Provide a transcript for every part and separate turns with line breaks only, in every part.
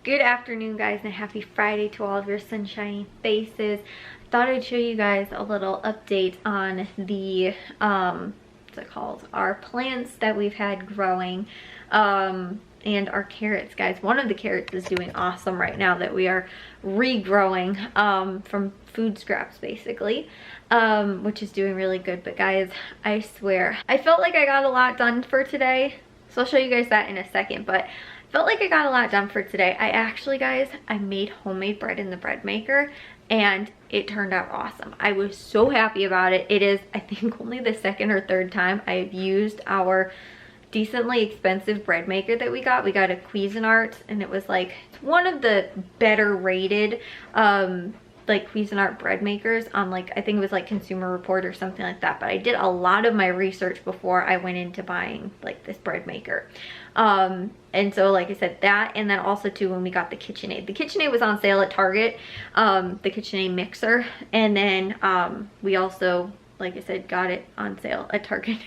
Good afternoon, guys, and happy Friday to all of your sunshiny faces. Thought I'd show you guys a little update on the what's it called, our plants that we've had growing, and our carrots, guys. One of the carrots is doing awesome right now that we are regrowing from food scraps, basically, which is doing really good. But guys, I swear, I felt like I got a lot done for today, so I'll show you guys that in a second. But felt like I got a lot done for today. I actually, guys, I made homemade bread in the bread maker and it turned out awesome. I was so happy about it. It is, I think, only the second or third time I've used our decently expensive bread maker that we got. We got a Cuisinart, and it was like, it's one of the better rated like Cuisinart bread makers on, like, I think it was like Consumer Report or something like that. But I did a lot of my research before I went into buying like this bread maker. And so, like I said, that, and then also too, when we got the KitchenAid. The KitchenAid was on sale at Target, the KitchenAid mixer, and then we also, like I said, got it on sale at Target.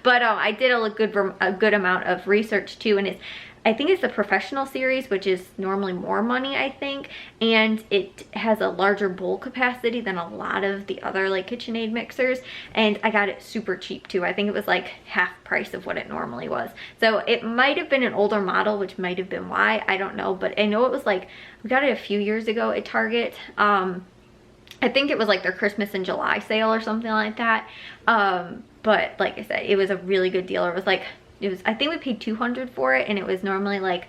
But I did a good amount of research too, and I think it's the professional series, which is normally more money, I think, and it has a larger bowl capacity than a lot of the other like KitchenAid mixers, and I got it super cheap too. I think it was like half price of what it normally was. So it might have been an older model, which might have been why, I don't know, but I know it was like, we got it a few years ago at Target. I think it was like their Christmas and July sale or something like that. But like I said, it was a really good deal. It was, I think we paid $200 for it, and it was normally like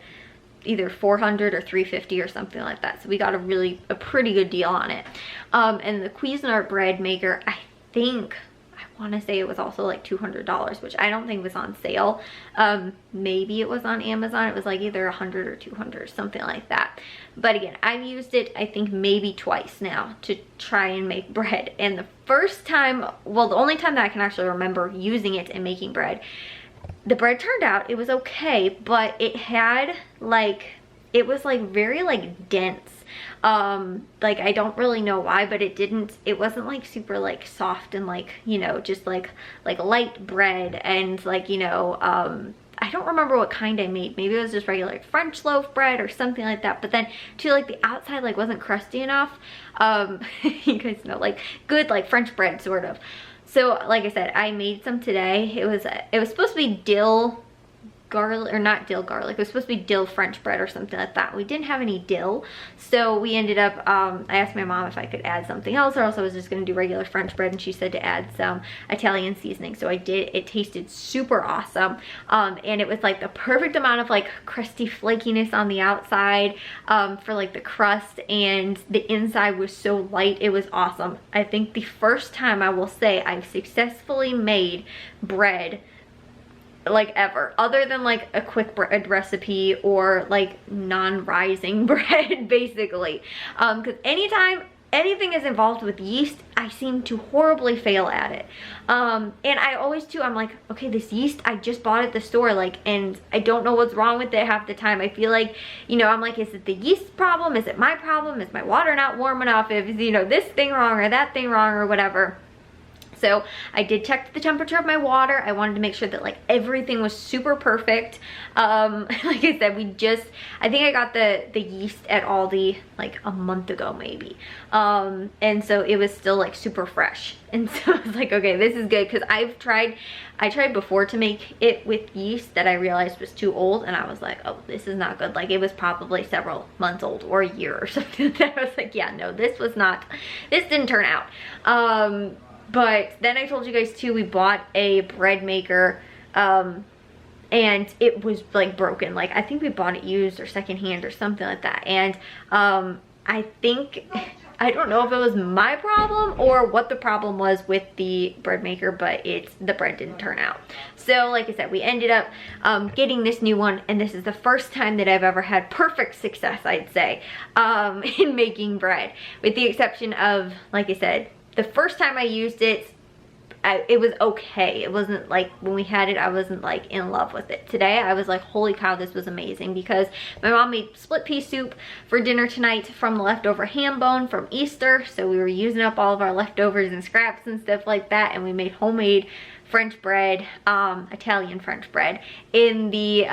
either $400 or $350 or something like that. So we got a pretty good deal on it. And the Cuisinart bread maker, I want to say it was also like $200, which I don't think was on sale. Maybe it was on Amazon. It was like either $100 or $200, something like that. But again, I've used it, I think, maybe twice now to try and make bread. And the first time, well, the only time that I can actually remember using it and making bread, the bread turned out, it was okay, but it had like, it was like very like dense. Like, I don't really know why, but it wasn't like super like soft and like, you know, just like light bread. And like, you know, I don't remember what kind I made. Maybe it was just regular like French loaf bread or something like that. But then too, like, the outside like wasn't crusty enough. You guys know, like good like French bread sort of. So like I said, I made some today. It was supposed to be dill garlic, or not dill garlic, it was supposed to be dill French bread or something like that. We didn't have any dill, so we ended up, I asked my mom if I could add something else, or else I was just going to do regular French bread, and she said to add some Italian seasoning. So I did. It tasted super awesome, and it was like the perfect amount of like crusty flakiness on the outside for like the crust, and the inside was so light. It was awesome. I think the first time, I will say, I've successfully made bread like ever, other than like a quick bread recipe or like non-rising bread, basically, because anytime anything is involved with yeast, I seem to horribly fail at it. And I always too, I'm like, okay, this yeast I just bought at the store, like, and I don't know what's wrong with it half the time. I feel like, you know, I'm like, is it the yeast problem? Is it my problem? Is my water not warm enough? Is, you know, this thing wrong or that thing wrong or whatever? So I did check the temperature of my water. I wanted to make sure that like everything was super perfect. Like I said, I think I got the yeast at Aldi like a month ago maybe. And so it was still like super fresh. And so I was like, okay, this is good, because I tried before to make it with yeast that I realized was too old, and I was like, oh, this is not good. Like, it was probably several months old or a year or something like that. I was like, yeah, no, this didn't turn out. But then I told you guys too, we bought a bread maker, and it was like broken. Like, I think we bought it used or secondhand or something like that. And I don't know if it was my problem or what the problem was with the bread maker, but the bread didn't turn out. So like I said, we ended up getting this new one, and this is the first time that I've ever had perfect success, I'd say, in making bread, with the exception of, like I said, the first time I used it, it was okay. It wasn't like, when we had it, I wasn't like in love with it. Today, I was like, holy cow, this was amazing, because my mom made split pea soup for dinner tonight from the leftover ham bone from Easter. So we were using up all of our leftovers and scraps and stuff like that, and we made homemade French bread, Italian French bread, in the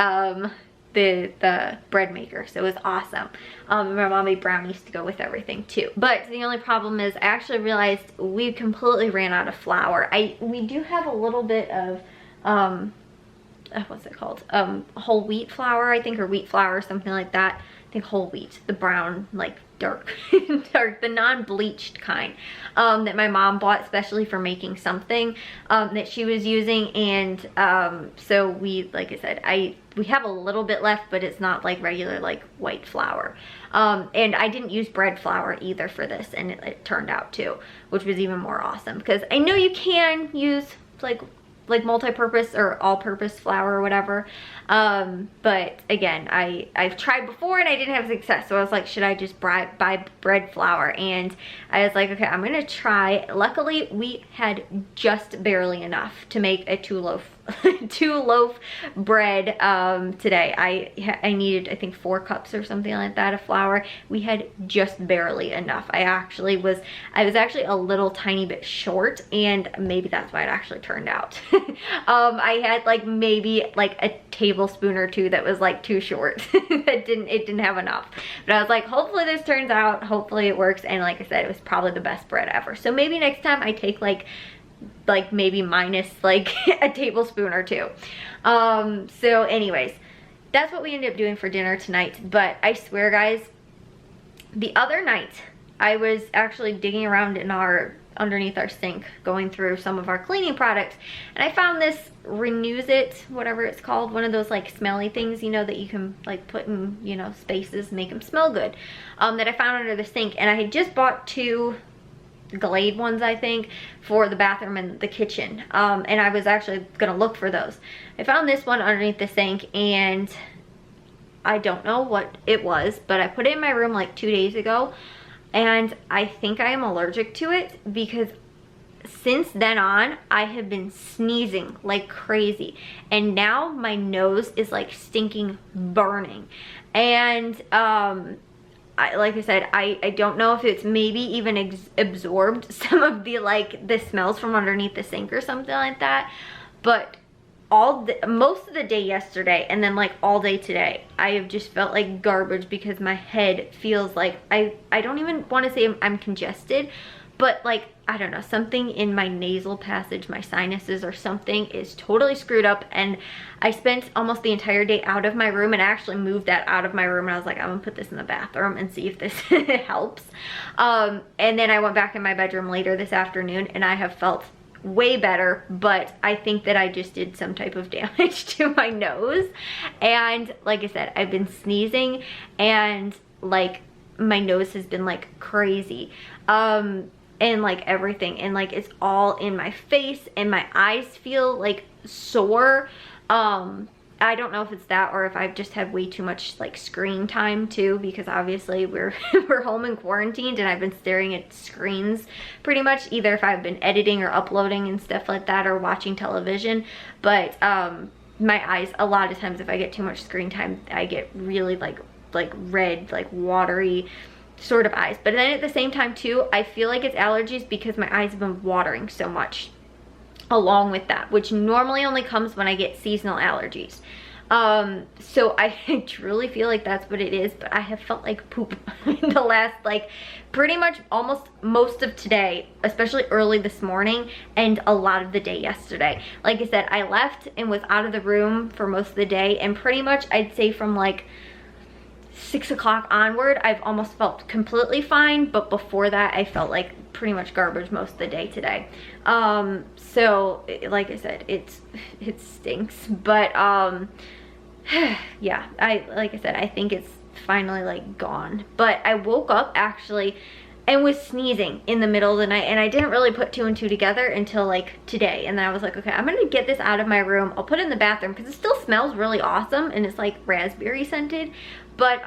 the bread maker. So it was awesome. My mom made brownies to go with everything too. But the only problem is I actually realized we completely ran out of flour. We do have a little bit of what's it called? Whole wheat flour, I think, or wheat flour, something like that. I think whole wheat, the brown, like dark, the non-bleached kind, that my mom bought especially for making something that she was using. And so we, like I said, we have a little bit left, but it's not like regular like white flour. And I didn't use bread flour either for this, and it turned out too, which was even more awesome, because I know you can use like multi-purpose or all-purpose flour or whatever, but again, I've tried before and I didn't have success, so I was like, should I just buy bread flour? And I was like, okay, I'm gonna try. Luckily we had just barely enough to make a two loaf bread today. I needed, I think, 4 cups or something like that of flour. We had just barely enough. I was actually a little tiny bit short, and maybe that's why it actually turned out. I had like maybe like a tablespoon or 2 that was like too short. It didn't have enough. But I was like, hopefully this turns out, hopefully it works. And like I said, it was probably the best bread ever. So maybe next time I take like maybe minus like a tablespoon or 2. So anyways, that's what we ended up doing for dinner tonight. But I swear, guys, the other night I was actually digging around in underneath our sink, going through some of our cleaning products, and I found this Renews-It, whatever it's called, one of those like smelly things, you know, that you can like put in, you know, spaces, make them smell good, that I found under the sink. And I had just bought 2 Glade ones, I think, for the bathroom and the kitchen, and I was actually gonna look for those. I found this one underneath the sink, and I don't know what it was, but I put it in my room like 2 days ago, and I think I am allergic to it, because since then on I have been sneezing like crazy, and now my nose is like stinking burning. And like I said, I don't know if it's maybe even absorbed some of the smells from underneath the sink or something like that. But most of the day yesterday, and then like all day today, I have just felt like garbage, because my head feels like, I don't even want to say I'm congested, but like, I don't know, something in my nasal passage, my sinuses or something is totally screwed up. And I spent almost the entire day out of my room, and I actually moved that out of my room, and I was like, I'm gonna put this in the bathroom and see if this helps. And then I went back in my bedroom later this afternoon, and I have felt way better, but I think that I just did some type of damage to my nose. And like I said, I've been sneezing, and like my nose has been like crazy, and like everything, and like it's all in my face, and my eyes feel like sore. I don't know if it's that, or if I've just had way too much like screen time too, because obviously we're home and quarantined, and I've been staring at screens pretty much, either if I've been editing or uploading and stuff like that, or watching television. But my eyes, a lot of times if I get too much screen time, I get really like red, like watery sort of eyes. But then at the same time too, I feel like it's allergies, because my eyes have been watering so much along with that, which normally only comes when I get seasonal allergies. So I truly feel like that's what it is. But I have felt like poop in the last, like, pretty much almost most of today, especially early this morning, and a lot of the day yesterday. Like I said, I left and was out of the room for most of the day, and pretty much I'd say from like 6 o'clock onward, I've almost felt completely fine. But before that, I felt like pretty much garbage most of the day today. So like I said, it stinks. But yeah, like I said, I think it's finally like gone. But I woke up actually and was sneezing in the middle of the night, and I didn't really put 2 and 2 together until like today. And then I was like, okay, I'm gonna get this out of my room. I'll put it in the bathroom, because it still smells really awesome, and it's like raspberry scented. But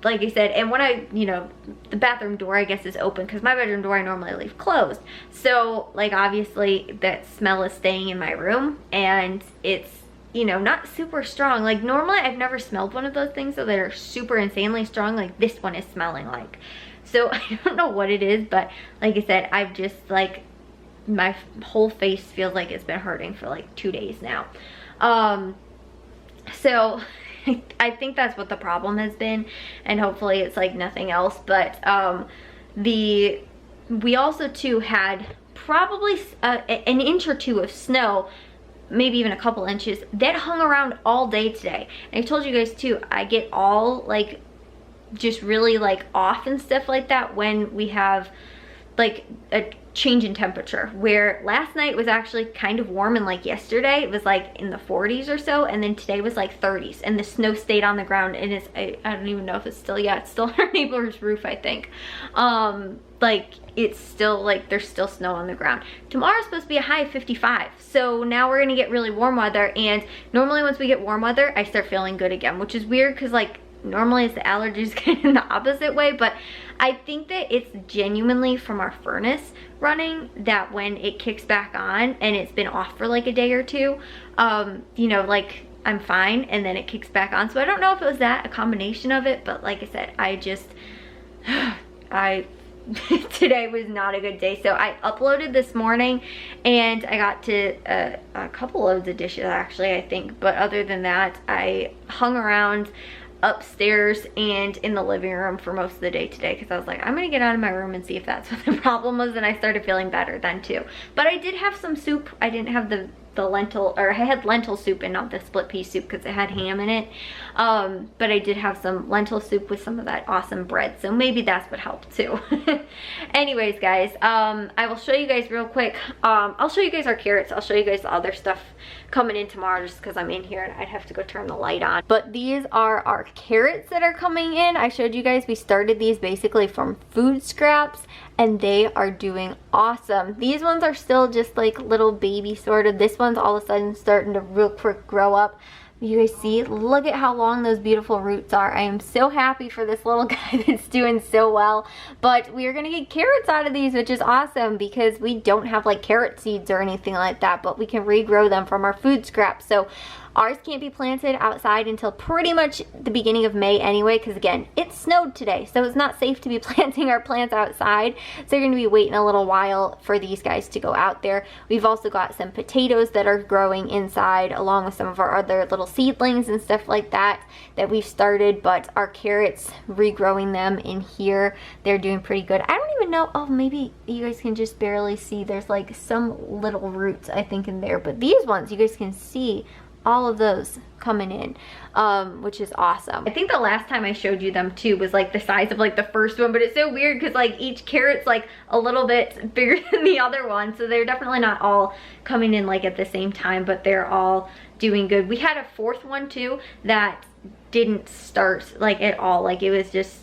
like I said, and when I, you know, the bathroom door, I guess, is open, because my bedroom door I normally leave closed. So like obviously that smell is staying in my room, and it's, you know, not super strong. Like normally I've never smelled one of those things that are super insanely strong like this one is smelling like. So I don't know what it is, but like I said, I've just like, my whole face feels like it's been hurting for like 2 days now. So I think that's what the problem has been, and hopefully it's like nothing else. But we also too had probably an inch or two of snow, maybe even a couple inches, that hung around all day today. And I told you guys too, I get all like just really like off and stuff like that when we have like a change in temperature, where last night was actually kind of warm, and like yesterday it was like in the 40s or so, and then today was like 30s, and the snow stayed on the ground, and it's I don't even know if it's still, yeah, it's still on our neighbor's roof, I think. Like it's still like there's still snow on the ground. Tomorrow's supposed to be a high of 55, so now we're gonna get really warm weather. And normally once we get warm weather I start feeling good again, which is weird because like normally it's the allergies kind of the opposite way. But I think that it's genuinely from our furnace running, that when it kicks back on and it's been off for like a day or two, you know, like I'm fine, and then it kicks back on. So I don't know if it was that, a combination of it, but like I said, I just today was not a good day. So I uploaded this morning and I got to a couple loads of dishes actually, I think, but other than that I hung around upstairs and in the living room for most of the day today, because I was like, I'm gonna get out of my room and see if that's what the problem was, and I started feeling better then too. But I did have some soup. I didn't have the lentil, or I had lentil soup and not the split pea soup because it had ham in it. But I did have some lentil soup with some of that awesome bread, so maybe that's what helped too. Anyways guys, I will show you guys real quick. I'll show you guys our carrots. I'll show you guys the other stuff coming in tomorrow, just because I'm in here and I'd have to go turn the light on. But these are our carrots that are coming in. I showed you guys we started these basically from food scraps, and they are doing awesome. These ones are still just like little baby sort of. This one's all of a sudden starting to real quick grow up. You guys see, look at how long those beautiful roots are. I am so happy for this little guy that's doing so well. But we are gonna get carrots out of these, which is awesome, because we don't have like carrot seeds or anything like that, but we can regrow them from our food scraps. So ours can't be planted outside until pretty much the beginning of May anyway, because again, it snowed today, so it's not safe to be planting our plants outside. So you're going to be waiting a little while for these guys to go out there. We've also got some potatoes that are growing inside, along with some of our other little seedlings and stuff like that we've started. But our carrots, regrowing them in here, they're doing pretty good. I don't even know, oh, maybe you guys can just barely see, there's like some little roots I think in there, but these ones you guys can see all of those coming in, which is awesome. I think the last time I showed you them too was like the size of like the first one, but it's so weird because like each carrot's like a little bit bigger than the other one, so they're definitely not all coming in like at the same time, but they're all doing good. We had a fourth one too that didn't start like at all, like it was just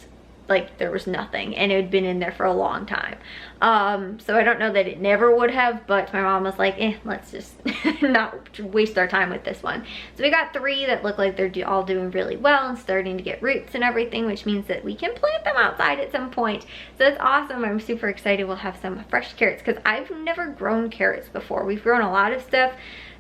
like there was nothing, and it had been in there for a long time. So I don't know that it never would have, but my mom was like, let's just not waste our time with this one. So we got 3 that look like they're all doing really well and starting to get roots and everything, which means that we can plant them outside at some point. So that's awesome. I'm super excited we'll have some fresh carrots, because I've never grown carrots before. We've grown a lot of stuff,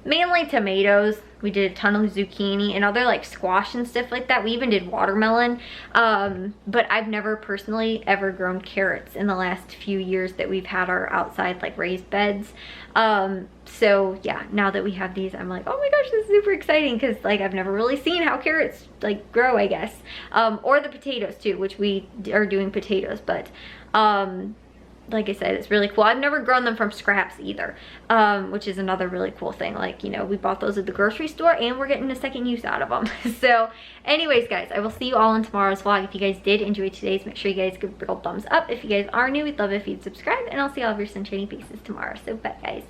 mainly tomatoes. We did a ton of zucchini and other like squash and stuff like that. We even did watermelon, but I've never personally ever grown carrots in the last few years that we've had our outside like raised beds. So yeah, now that we have these, I'm like, oh my gosh, this is super exciting, because like I've never really seen how carrots like grow, I guess. Or the potatoes too, which we are doing potatoes, but like I said, it's really cool. I've never grown them from scraps either, which is another really cool thing. Like, you know, we bought those at the grocery store and we're getting a second use out of them. So anyways guys, I will see you all in tomorrow's vlog. If you guys did enjoy today's, make sure you guys give a big old thumbs up. If you guys are new, we'd love it if you'd subscribe, and I'll see all of your sunshiny faces tomorrow. So bye guys.